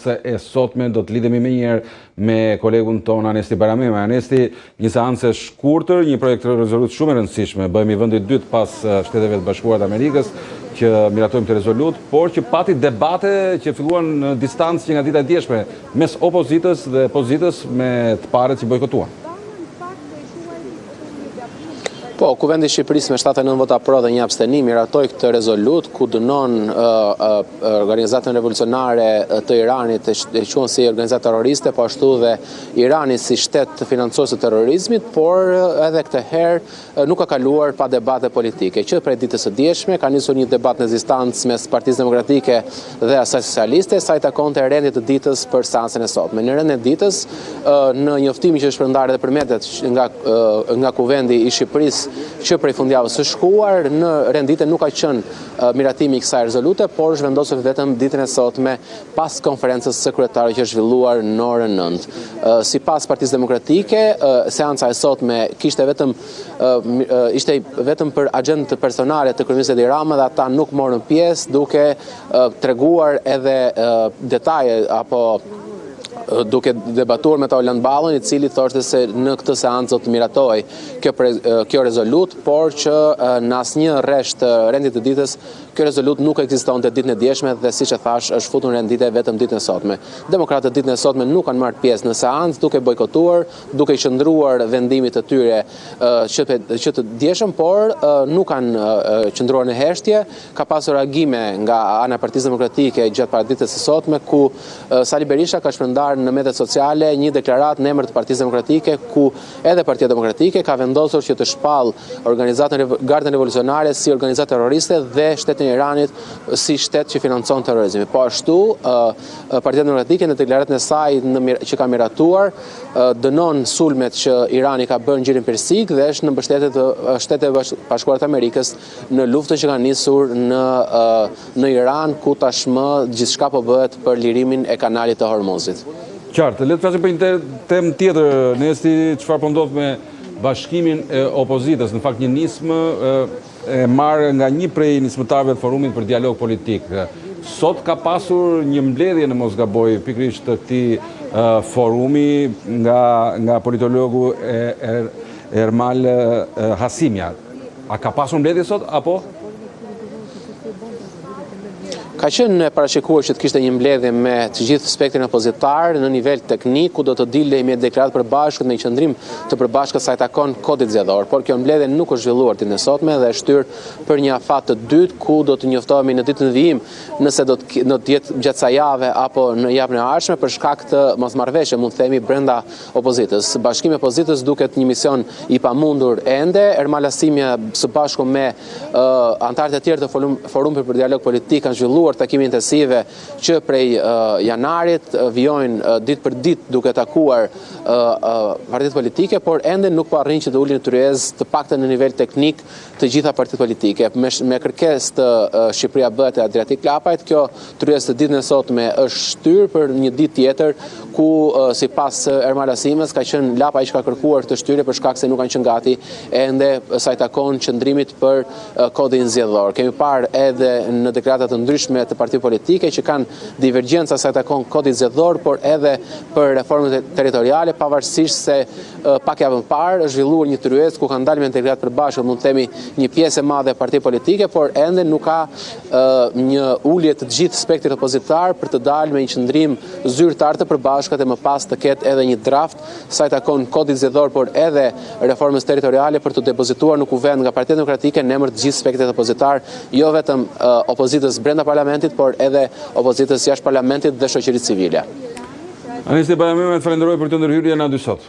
seancë e sotme do të lidhemi menjëherë me kolegun ton Anesti Baramema. Anesti, një seancë e shkurtër, një projekt rezolut shumë e rëndësishme. Bëhemi vendi i dytë pas Shteteve të Bashkuara të Amerikës që miratojmë të rezolut, por që pati debate që filluan në distancë që nga dita e djeshme mes opozitës dhe pozitës me të paret që bojkotuan. Po, Kuvendi i Shqipërisë me 79 vota pro dhe 1 abstenim miratoi këtë rezolut ku dënon organizatën revolucionare të Iranit e quhen si organizatë terroriste, po ashtu dhe Irani si shtet financiues të terrorizmit, por edhe këtë herë nuk ka kaluar pa debate politike. Që prej ditës së djeshme ka nisur një debat në distancë mes Partisë Demokratike dhe asaj socialiste, sa i takonte rendit të ditës për seancën e sotme. Në rendin e ditës, në njoftimin që është shpërndarë edhe për mediat nga Kuvendi i Shqipërisë që prej fundjavës së shkuar, në rendite nuk ka qenë miratimi i kësaj rezolute, por është vendosur vetëm ditën e sotme pas konferencës së kryetarëve që është zhvilluar në orën 9. Sipas Partisë Demokratike, seanca e sotme ishte vetëm për agjendë personale të kryeministit Edi Rama dhe ata nuk morën pjesë, duke treguar edhe detaje apo duke debatuar me Orland Ballon, i cili thoshte se në këtë seancë do të miratoj kjo rezolut, por që në asnjë rresht rendit të ditës kjo rezolut nuk ekzistonte ditën e djeshme dhe siç e thash është futur në rendite vetëm ditën e sotme. Demokratët ditën e sotme nuk kanë marrë pjesë në seancë, duke bojkotuar, duke qëndruar vendimit të tyre që të djeshëm, por nuk kanë qëndruar në heshtje. Ka pasur reagime nga ana e Partisë Demokratike gjatë paraditës së sotme ku Sali Berisha ka shpërndarë në mediat sociale një deklaratë në emër të Partisë Demokratike ku edhe Partia Demokratike ka vendosur që të shpallë organizatën Gardën Revolucionare si organizatë terroriste dhe shtetin e Iranit si shtet që financon terrorizmin. Po ashtu, Partia Demokratike në deklaratën e saj që ka miratuar dënon sulmet që Irani ka bërë në gjirin persik dhe është në mbështetje të Shteteve Bashkuara të Amerikës në luftën që ka nisur në Iran, ku tashmë gjithçka po bëhet për lirimin e kanalit të Hormuzit. Qartë, le të flasim për një temë tjetër, Nesti, çfarë po ndodh me bashkimin e opozitës, në fakt një nismë e marrë nga një prej nismëtarëve të forumit për dialog politik. Sot ka pasur një mbledhje në mos gaboj pikërisht të këtij forumi nga politologu Ermal Hasimja. A ka pasur mbledhje sot apo? Ka qenë parashikuar që të kishte një mbledhje me të gjithë spektrin opozitar në nivel teknik, ku do të dilej me deklaratë përbashkët me një qëndrim të përbashkët sa i takon kodit zgjedhor. Por kjo mbledhje nuk është zhvilluar ditën e sotme dhe është shtyrë për një afat të dytë, ku do të njoftohemi në ditën e vijim nëse do të jetë gjatë kësaj jave apo në javën e ardhshme për shkak të mosmarrëveshje, mund të themi, brenda opozitës. Bashkimi i opozitës duket një mision i pamundur ende. Ermal Hasimja së bashku me anëtarët e tjerë të forumit për dialog politik kanë zhvilluar takime intensive që prej janarit vijojnë ditë për ditë duke takuar partitë politike, por ende nuk po arrin që të ulin në tryezë të paktën në nivel teknik të gjitha partitë politike. Me kërkesë të Shqipëria bëhet e Adriatik Lapajt, kjo tryezë të ditën e sotme është shtyrë për një ditë tjetër ku sipas Ermal Hasimës ka qenë Lapaj që ka kërkuar këtë shtyrje për shkak se nuk kanë qenë gati ende sa i takon qëndrimit për kodin zgjedhor. Kemi parë edhe në deklarata të ndryshme të partive politike që kanë divergjenca sa i takon kodit zgjedhor, por edhe për reformët territoriale, pavarësisht se pak javë më parë është zhvilluar një tryezë ku kanë dalë me deklaratë përbashkët, mund të themi një pjesë e madhe e partive politike, por ende nuk ka një ulje të gjithë spektrit opozitar për të dalë me një qëndrim zyrtar të përbashkët e më pas të ketë edhe një draft sa i takon kodit zgjedhor, por edhe reformës territoriale për të depozituar në kuvend nga Partia Demokratike në emër të gjithë spektrit opozitar, jo vetëm opozitës brenda parlamentit, por edhe opozitës jashtë parlamentit dhe shoqërisë civile. Anesti Baramema, të falenderoj për të ndërhyrje në 2 sot.